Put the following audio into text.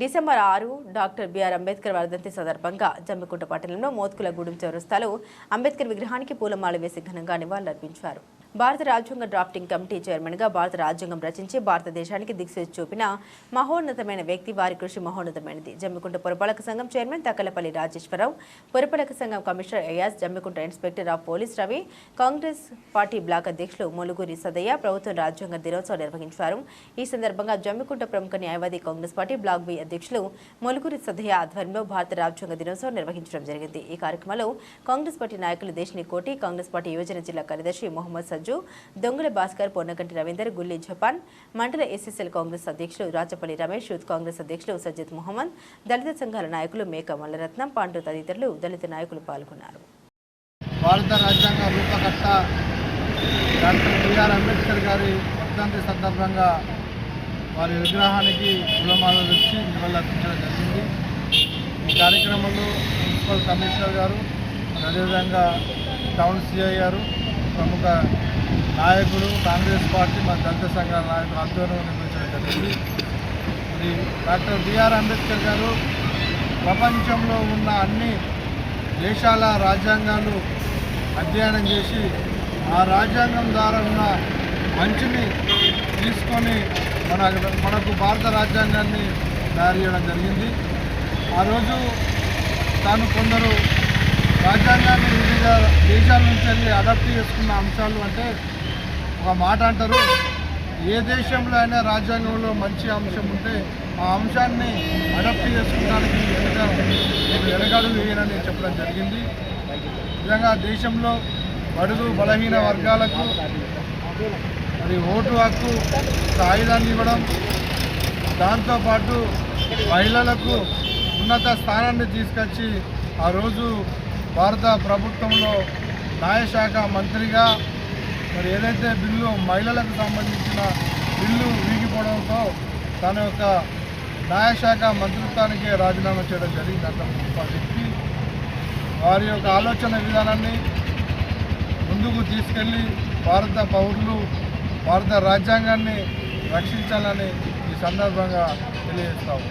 December 6 doctor BR Ambedkar వర్ధంతి సందర్భంగా జమ్మికుంట పట్టణంలో మోత్కులగూడెం చౌరస్తాలో అంబేద్కర్ విగ్రహానికి పూలమాల వేసి ఘనంగా నివాళులర్పించారు. భారత రాజ్యాంగ డ్రాఫ్టింగ్ కమిటీ చైర్మన్గా భారత రాజ్యాంగం రచించి భారతదేశానికి దిక్సూచి చూపిన మహోన్నతమైన వ్యక్తి, వారి కృషి మహోన్నతమైనది. జమ్మికుంట పురపాలక సంఘం చైర్మన్ తక్కలపల్లి రాజేశ్వరరావు, పురపాలక సంఘం commissioner Ayaz, Jammikunta inspector of police Ravi, Congress party black అధ్యక్షులు ములుగురి సదయ్య ప్రభుత్వం రాజ్యాంగ దినోత్సవం నిర్వహించారు. ఈ సందర్భంగా జమ్మికుంట ప్రముఖ న్యాయవాది కాంగ్రెస్ పార్టీ బ్లాక్ బి అధ్యక్షులు ములుగురి సదయ్య ఆధ్వర్యంలో భారత రాజ్యాంగ దినోత్సవం నిర్వహించడం జరిగింది. ఈ కార్యక్రమంలో కాంగ్రెస్ పార్టీ నాయకులు దేశిని కోటి, కాంగ్రెస్ పార్టీ యువజన జిల్లా కార్యదర్శి మొహమ్మద్ సజ్జు, దొంగల భాస్కర్, పొన్నగంటి రవీందర్, గుల్లి జపాన్, మండల ఎస్ఎస్ఎల్ కాంగ్రెస్ అధ్యక్షులు రాచపల్లి రమేష్, యూత్ కాంగ్రెస్ అధ్యక్షులు సజ్జద్ మొహమ్మద్, దళిత సంఘాల నాయకులు మేక మల్లరత్నం, పాండు తదితరులు దళిత నాయకులు పాల్గొన్నారు. భారత రాజ్యాంగ రూపకర్త డాక్టర్ బిఆర్ అంబేద్కర్ గారి వర్ధంతి సందర్భంగా వారి విగ్రహానికి పూలమాలలు వచ్చి నివాళులర్పించడం జరిగింది. ఈ కార్యక్రమంలో మున్సిపల్ కమిషనర్ గారు, అదేవిధంగా టౌన్ సిఐ గారు, ప్రముఖ నాయకులు, కాంగ్రెస్ పార్టీ మరియు దళిత సంఘాల నాయకులు ఆధ్వర్యంలో నిర్వహించడం జరిగింది. మరి డాక్టర్ బిఆర్ అంబేద్కర్ గారు ప్రపంచంలో ఉన్న అన్ని దేశాల రాజ్యాంగాలు అధ్యయనం చేసి ఆ రాజ్యాంగం ద్వారా ఉన్న మంచిని తీసుకొని మనకు భారత రాజ్యాంగాన్ని తయారు చేయడం జరిగింది. ఆ రోజు తాను కొందరు రాజ్యాంగాన్ని వివిధ దేశాల నుంచి వెళ్ళి అడాప్ట్ చేసుకున్న అంశాలు అంటే, ఒక మాట అంటారు, ఏ దేశంలో అయినా రాజ్యాంగంలో మంచి అంశం ఉంటే ఆ అంశాన్ని అడాప్ట్ చేసుకోవడానికి వెనకాడుగు వేయనని చెప్పడం జరిగింది. నిజంగా దేశంలో బడుగు బలహీన వర్గాలకు మరి ఓటు హక్కు ఆయుధాన్ని ఇవ్వడం, దాంతోపాటు మహిళలకు ఉన్నత స్థానాన్ని తీసుకొచ్చి ఆ రోజు భారత ప్రభుత్వంలో న్యాయశాఖ మంత్రిగా మరి ఏదైతే బిల్లు మహిళలకు సంబంధించిన బిల్లు వీగిపోవడంతో తన యొక్క న్యాయశాఖ మంత్రిత్వానికి రాజీనామా చేయడం జరిగింది. అంత గొప్ప వ్యక్తి వారి యొక్క ఆలోచన విధానాన్ని ముందుకు తీసుకెళ్ళి భారత పౌరులు భారత రాజ్యాంగాన్ని రక్షించాలని ఈ సందర్భంగా తెలియజేస్తాము.